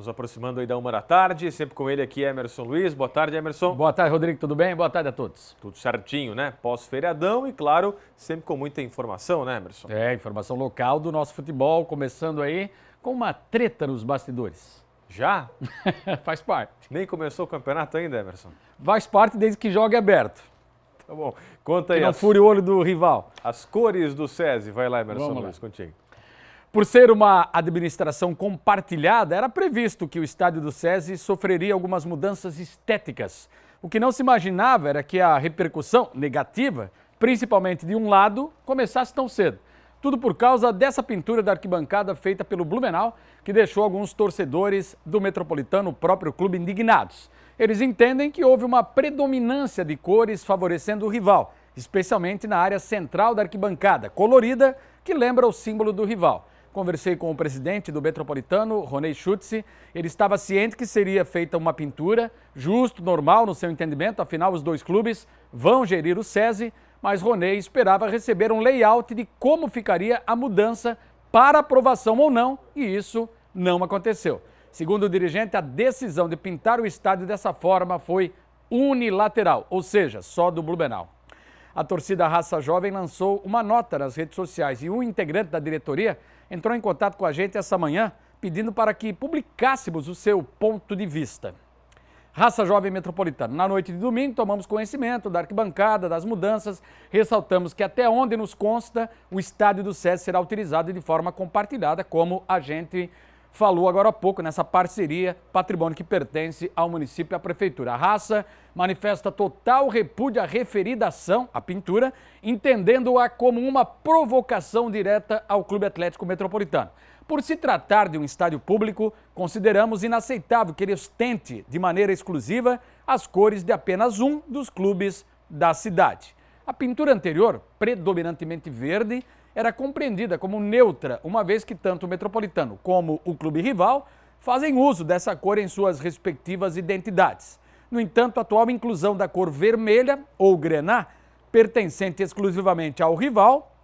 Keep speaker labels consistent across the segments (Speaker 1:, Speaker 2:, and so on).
Speaker 1: Nos aproximando aí da 1h, sempre com ele aqui, Emerson Luiz. Boa tarde, Emerson.
Speaker 2: Boa tarde, Rodrigo. Tudo bem? Boa tarde a todos.
Speaker 1: Tudo certinho, né? Pós-feriadão e, claro, sempre com muita informação, né, Emerson?
Speaker 2: Informação local do nosso futebol, começando aí com uma treta nos bastidores.
Speaker 1: Já?
Speaker 2: Faz parte.
Speaker 1: Nem começou o campeonato ainda, Emerson?
Speaker 2: Faz parte desde que jogue aberto.
Speaker 1: Tá bom. Conta aí.
Speaker 2: Que não fure o olho do rival.
Speaker 1: As cores do SESI. Vai lá, Emerson
Speaker 2: Vamos
Speaker 1: Luiz,
Speaker 2: lá.
Speaker 1: contigo.
Speaker 2: Por ser uma administração compartilhada, era previsto que o estádio do SESI sofreria algumas mudanças estéticas. O que não se imaginava era que a repercussão negativa, principalmente de um lado, começasse tão cedo. Tudo por causa dessa pintura da arquibancada feita pelo Blumenau, que deixou alguns torcedores do Metropolitano, o próprio clube, indignados. Eles entendem que houve uma predominância de cores favorecendo o rival, especialmente na área central da arquibancada, colorida, que lembra o símbolo do rival. Conversei com o presidente do Metropolitano, Ronei Schutze. Ele estava ciente que seria feita uma pintura, justo, normal no seu entendimento, afinal os dois clubes vão gerir o SESI, mas Ronei esperava receber um layout de como ficaria a mudança para aprovação ou não, e isso não aconteceu. Segundo o dirigente, a decisão de pintar o estádio dessa forma foi unilateral, ou seja, só do Blumenau. A torcida Raça Jovem lançou uma nota nas redes sociais e um integrante da diretoria entrou em contato com a gente essa manhã pedindo para que publicássemos o seu ponto de vista. Raça Jovem Metropolitano. Na noite de domingo, tomamos conhecimento da arquibancada, das mudanças, ressaltamos que até onde nos consta, o estádio do SESI será utilizado de forma compartilhada, como a gente falou agora há pouco, nessa parceria, patrimônio que pertence ao município e à prefeitura. A Raça manifesta total repúdio à referida ação, a pintura, entendendo-a como uma provocação direta ao Clube Atlético Metropolitano. Por se tratar de um estádio público, consideramos inaceitável que ele ostente de maneira exclusiva as cores de apenas um dos clubes da cidade. A pintura anterior, predominantemente verde, era compreendida como neutra, uma vez que tanto o Metropolitano como o clube rival fazem uso dessa cor em suas respectivas identidades. No entanto, a atual inclusão da cor vermelha, ou grená, pertencente exclusivamente ao rival,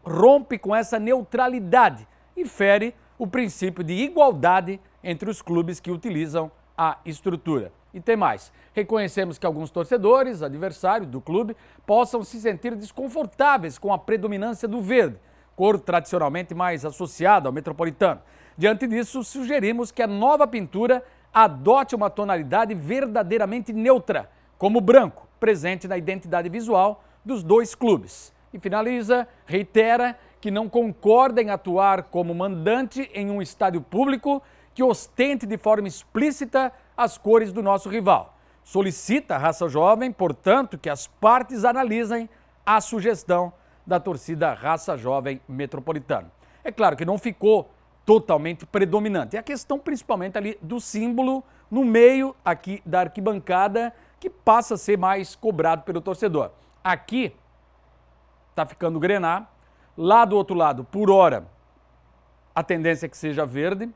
Speaker 2: rompe com essa neutralidade e fere o princípio de igualdade entre os clubes que utilizam a estrutura. E tem mais, reconhecemos que alguns torcedores, adversários do clube, possam se sentir desconfortáveis com a predominância do verde, cor tradicionalmente mais associada ao Metropolitano. Diante disso, sugerimos que a nova pintura adote uma tonalidade verdadeiramente neutra, como o branco, presente na identidade visual dos dois clubes. E finaliza, reitera que não concorda em atuar como mandante em um estádio público que ostente de forma explícita as cores do nosso rival. Solicita a Raça Jovem, portanto, que as partes analisem a sugestão da torcida Raça Jovem Metropolitano. É claro que não ficou totalmente predominante. É a questão principalmente ali do símbolo no meio aqui da arquibancada que passa a ser mais cobrado pelo torcedor. Aqui está ficando grená, lá do outro lado, por hora, a tendência é que seja verde.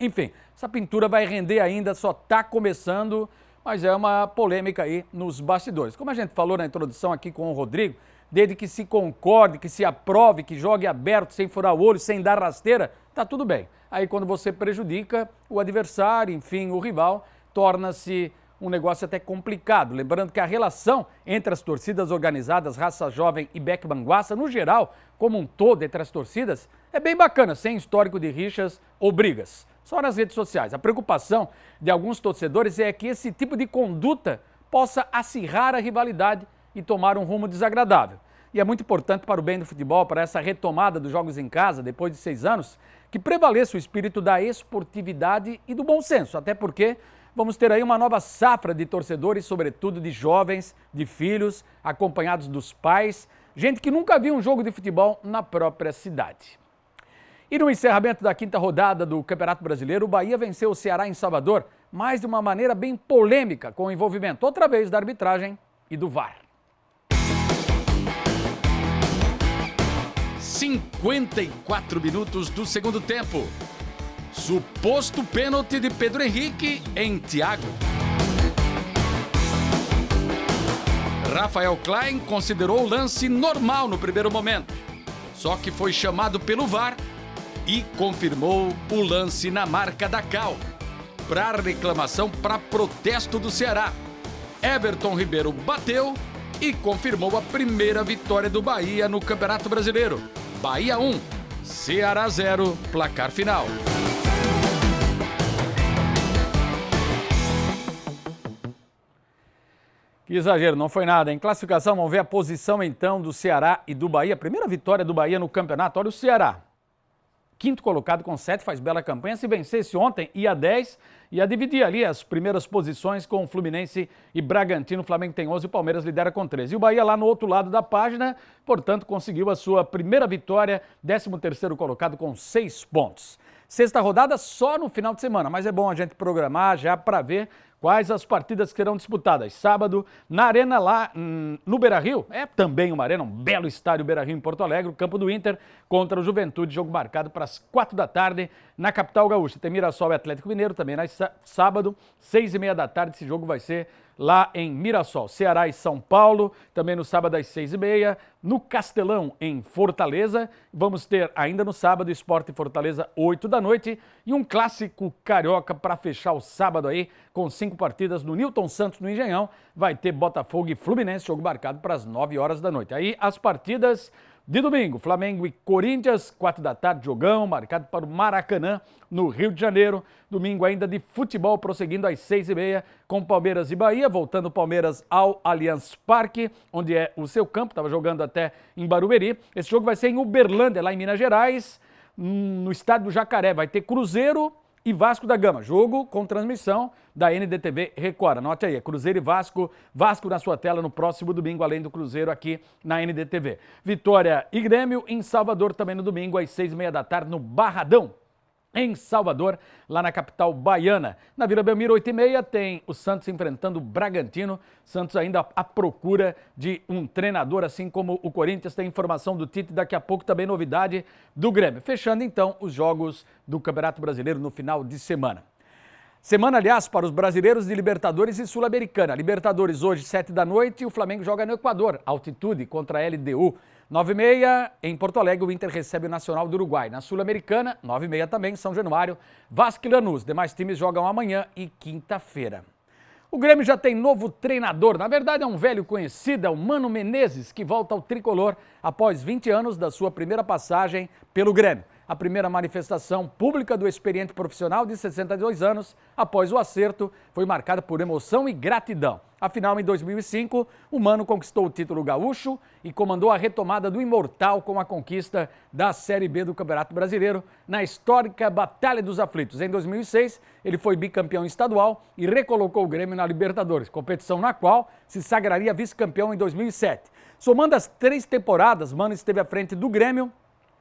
Speaker 2: Enfim, essa pintura vai render ainda, só está começando, mas é uma polêmica aí nos bastidores. Como a gente falou na introdução aqui com o Rodrigo, desde que se concorde, que se aprove, que jogue aberto, sem furar o olho, sem dar rasteira, tá tudo bem. Aí quando você prejudica o adversário, enfim, o rival, torna-se um negócio até complicado. Lembrando que a relação entre as torcidas organizadas, Raça Jovem e Beck Banguaça, no geral, como um todo entre as torcidas, é bem bacana, sem histórico de rixas ou brigas. Só nas redes sociais. A preocupação de alguns torcedores é que esse tipo de conduta possa acirrar a rivalidade e tomar um rumo desagradável. E é muito importante para o bem do futebol, para essa retomada dos jogos em casa, depois de 6 anos, que prevaleça o espírito da esportividade e do bom senso, até porque vamos ter aí uma nova safra de torcedores, sobretudo de jovens, de filhos, acompanhados dos pais, gente que nunca viu um jogo de futebol na própria cidade. E no encerramento da 5ª rodada do Campeonato Brasileiro, o Bahia venceu o Ceará em Salvador, mas de uma maneira bem polêmica, com o envolvimento outra vez da arbitragem e do VAR. 54 minutos do segundo tempo. Suposto pênalti de Pedro Henrique em Thiago. Rafael Klein considerou o lance normal no primeiro momento, só que foi chamado pelo VAR e confirmou o lance na marca da Cal. para reclamação para protesto do Ceará. Everton Ribeiro bateu e confirmou a primeira vitória do Bahia no Campeonato Brasileiro. Bahia 1, Ceará 0, placar final. Que exagero, não foi nada. Em classificação, vamos ver a posição então do Ceará e do Bahia. Primeira vitória do Bahia no campeonato. Olha o Ceará. Quinto colocado com 7, faz bela campanha. Se vencesse ontem, ia 10, ia dividir ali as primeiras posições com o Fluminense e Bragantino. O Flamengo tem 11 e o Palmeiras lidera com 13. E o Bahia lá no outro lado da página, portanto, conseguiu a sua primeira vitória, 13º colocado com 6 pontos. Sexta rodada só no final de semana, mas é bom a gente programar já para ver quais as partidas que serão disputadas. Sábado, na Arena lá no Beira-Rio, é também uma arena, um belo estádio Beira-Rio em Porto Alegre, o campo do Inter contra o Juventude, jogo marcado para as 4 da tarde na capital gaúcha. Tem Mirassol e Atlético Mineiro também sábado, 6h30 da tarde, esse jogo vai ser lá em Mirassol. Ceará e São Paulo, também no sábado às 6h30, no Castelão, em Fortaleza. Vamos ter ainda no sábado Sport e Fortaleza, 8 da noite, e um clássico carioca para fechar o sábado aí, com 5 partidas no Newton Santos, no Engenhão. Vai ter Botafogo e Fluminense, jogo marcado para as 9 horas da noite. Aí as partidas de domingo, Flamengo e Corinthians, 4 da tarde, jogão, marcado para o Maracanã, no Rio de Janeiro. Domingo ainda de futebol, prosseguindo às 6h30, com Palmeiras e Bahia, voltando o Palmeiras ao Allianz Parque, onde é o seu campo, estava jogando até em Barueri. Esse jogo vai ser em Uberlândia, lá em Minas Gerais, no estádio do Jacaré. Vai ter Cruzeiro e Vasco da Gama, jogo com transmissão da NDTV Record. Anote aí, é Cruzeiro e Vasco, Vasco na sua tela no próximo domingo, além do Cruzeiro aqui na NDTV. Vitória e Grêmio em Salvador também no domingo, às 6h30 da tarde, no Barradão, em Salvador, lá na capital baiana. Na Vila Belmiro, 8h30, tem o Santos enfrentando o Bragantino. Santos ainda à procura de um treinador, assim como o Corinthians. Tem informação do Tite, daqui a pouco também novidade do Grêmio. Fechando então os jogos do Campeonato Brasileiro no final de semana. Semana, aliás, para os brasileiros de Libertadores e Sul-Americana. Libertadores hoje, 7 da noite, e o Flamengo joga no Equador, altitude, contra a LDU. 9h30, em Porto Alegre, o Inter recebe o Nacional do Uruguai. Na Sul-Americana, 9h30 também, São Januário, Vasco e Lanús. Demais times jogam amanhã e quinta-feira. O Grêmio já tem novo treinador. Na verdade, é um velho conhecido, é o Mano Menezes, que volta ao tricolor após 20 anos da sua primeira passagem pelo Grêmio. A primeira manifestação pública do experiente profissional de 62 anos, após o acerto, foi marcada por emoção e gratidão. Afinal, em 2005, o Mano conquistou o título gaúcho e comandou a retomada do Imortal com a conquista da Série B do Campeonato Brasileiro na histórica Batalha dos Aflitos. Em 2006, ele foi bicampeão estadual e recolocou o Grêmio na Libertadores, competição na qual se sagraria vice-campeão em 2007. Somando as 3 temporadas, Mano esteve à frente do Grêmio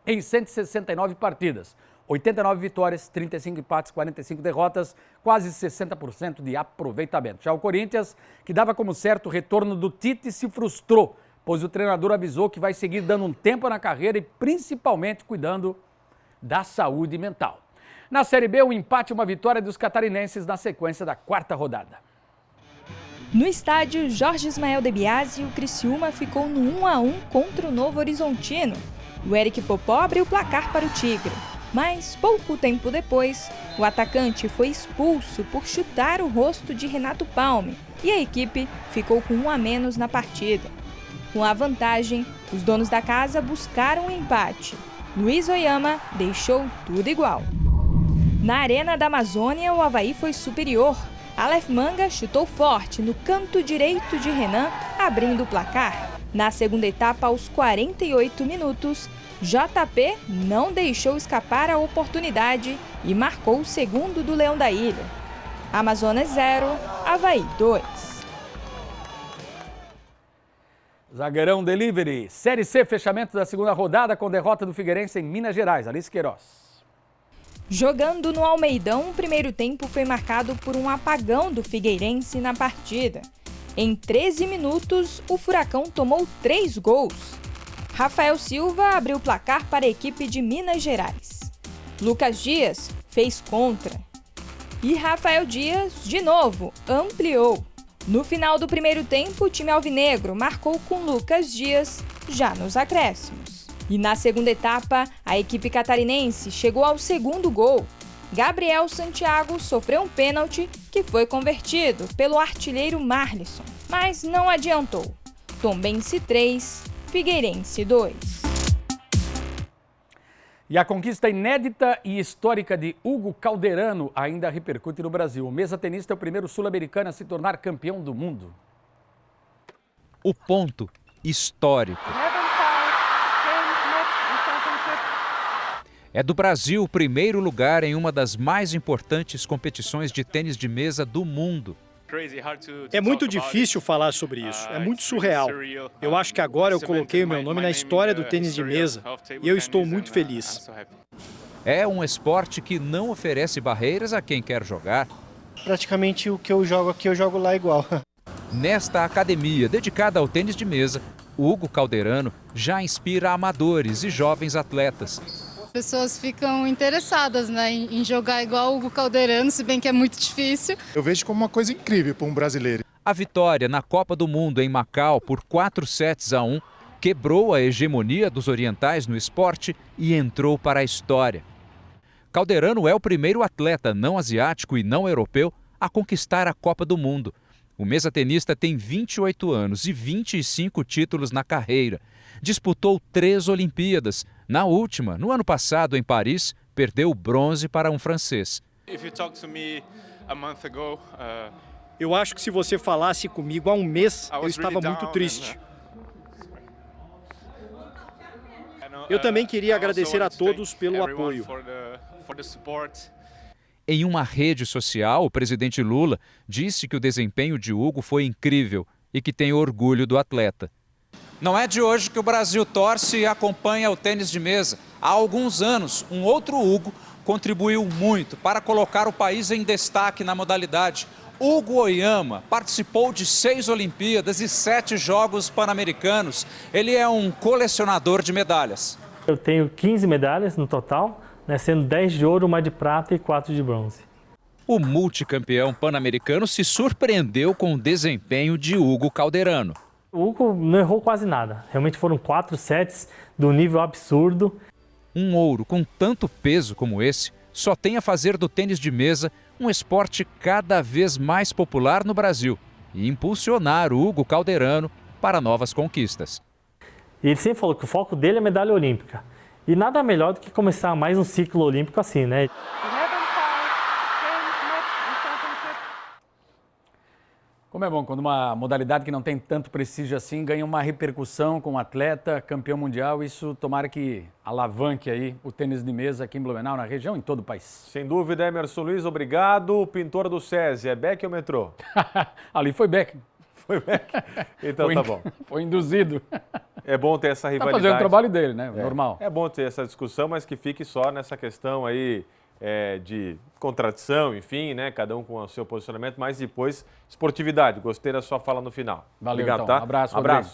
Speaker 2: em 169 partidas, 89 vitórias, 35 empates, 45 derrotas, quase 60% de aproveitamento. Já o Corinthians, que dava como certo o retorno do Tite, se frustrou, pois o treinador avisou que vai seguir dando um tempo na carreira e principalmente cuidando da saúde mental. Na Série B, um empate e uma vitória dos catarinenses na sequência da 4ª rodada.
Speaker 3: No estádio Jorge Ismael de Biasi, o Criciúma ficou no 1-1 contra o Novo Horizontino. O Eric Popó abriu o placar para o Tigre, mas pouco tempo depois, o atacante foi expulso por chutar o rosto de Renato Palme e a equipe ficou com 1 a menos na partida. Com a vantagem, os donos da casa buscaram o empate. Luiz Oyama deixou tudo igual. Na Arena da Amazônia, o Avaí foi superior. Aleph Manga chutou forte no canto direito de Renan, abrindo o placar. Na segunda etapa, aos 48 minutos, JP não deixou escapar a oportunidade e marcou o segundo do Leão da Ilha. Amazonas 0, Avaí 2.
Speaker 2: Zagueirão Delivery. Série C, fechamento da segunda rodada com derrota do Figueirense em Minas Gerais. Alice Queiroz.
Speaker 3: Jogando no Almeidão, o primeiro tempo foi marcado por um apagão do Figueirense na partida. Em 13 minutos, o Furacão tomou 3 gols. Rafael Silva abriu o placar para a equipe de Minas Gerais. Lucas Dias fez contra. E Rafael Dias, de novo, ampliou. No final do primeiro tempo, o time alvinegro marcou com Lucas Dias, já nos acréscimos. E na segunda etapa, a equipe catarinense chegou ao segundo gol. Gabriel Santiago sofreu um pênalti que foi convertido pelo artilheiro Marlisson, mas não adiantou. Tombense 3, Figueirense 2.
Speaker 2: E a conquista inédita e histórica de Hugo Calderano ainda repercute no Brasil. O mesa-tenista é o primeiro sul-americano a se tornar campeão do mundo.
Speaker 4: O ponto histórico. É do Brasil o primeiro lugar em uma das mais importantes competições de tênis de mesa do mundo.
Speaker 5: É muito difícil falar sobre isso, é muito surreal. Eu acho que agora eu coloquei o meu nome na história do tênis de mesa e eu estou muito feliz.
Speaker 4: É um esporte que não oferece barreiras a quem quer jogar.
Speaker 6: Praticamente o que eu jogo aqui, eu jogo lá igual.
Speaker 4: Nesta academia dedicada ao tênis de mesa, o Hugo Calderano já inspira amadores e jovens atletas.
Speaker 7: Pessoas ficam interessadas, né, em jogar igual o Hugo Calderano, se bem que é muito difícil.
Speaker 8: Eu vejo como uma coisa incrível para um brasileiro.
Speaker 4: A vitória na Copa do Mundo em Macau por 4-1 quebrou a hegemonia dos orientais no esporte e entrou para a história. Calderano é o primeiro atleta não asiático e não europeu a conquistar a Copa do Mundo. O mesa-tenista tem 28 anos e 25 títulos na carreira. Disputou 3 Olimpíadas. Na última, no ano passado, em Paris, perdeu o bronze para um francês.
Speaker 5: Eu acho que se você falasse comigo há um mês, eu estava muito triste. Eu também queria agradecer a todos pelo apoio.
Speaker 4: Em uma rede social, o presidente Lula disse que o desempenho de Hugo foi incrível e que tem orgulho do atleta. Não é de hoje que o Brasil torce e acompanha o tênis de mesa. Há alguns anos, um outro Hugo contribuiu muito para colocar o país em destaque na modalidade. Hugo Oyama participou de 6 Olimpíadas e 7 Jogos Pan-Americanos. Ele é um colecionador de medalhas.
Speaker 9: Eu tenho 15 medalhas no total, sendo 10 de ouro, uma de prata e 4 de bronze.
Speaker 4: O multicampeão pan-americano se surpreendeu com o desempenho de Hugo Calderano.
Speaker 9: O Hugo não errou quase nada. Realmente foram 4 sets do nível absurdo.
Speaker 4: Um ouro com tanto peso como esse só tem a fazer do tênis de mesa um esporte cada vez mais popular no Brasil e impulsionar o Hugo Calderano para novas conquistas.
Speaker 9: E ele sempre falou que o foco dele é medalha olímpica. E nada melhor do que começar mais um ciclo olímpico assim, né?
Speaker 2: Como é bom quando uma modalidade que não tem tanto prestígio assim ganha uma repercussão com um atleta campeão mundial. Isso tomara que alavanque aí o tênis de mesa aqui em Blumenau, na região, em todo o país.
Speaker 1: Sem dúvida, Emerson Luiz, obrigado. Pintor do SESI, é Beck ou metrô?
Speaker 2: Ali foi Beck.
Speaker 1: Foi Beck? Então
Speaker 2: foi,
Speaker 1: tá bom.
Speaker 2: Foi induzido.
Speaker 1: É bom ter essa rivalidade.
Speaker 2: Tá fazendo o trabalho dele, né? Normal.
Speaker 1: É bom ter essa discussão, mas que fique só nessa questão aí de contradição, enfim, né? Cada um com o seu posicionamento, mas depois esportividade. Gostei da sua fala no final.
Speaker 2: Valeu,
Speaker 1: Obrigado,
Speaker 2: então.
Speaker 1: tá?
Speaker 2: Abraço.
Speaker 1: Abraço.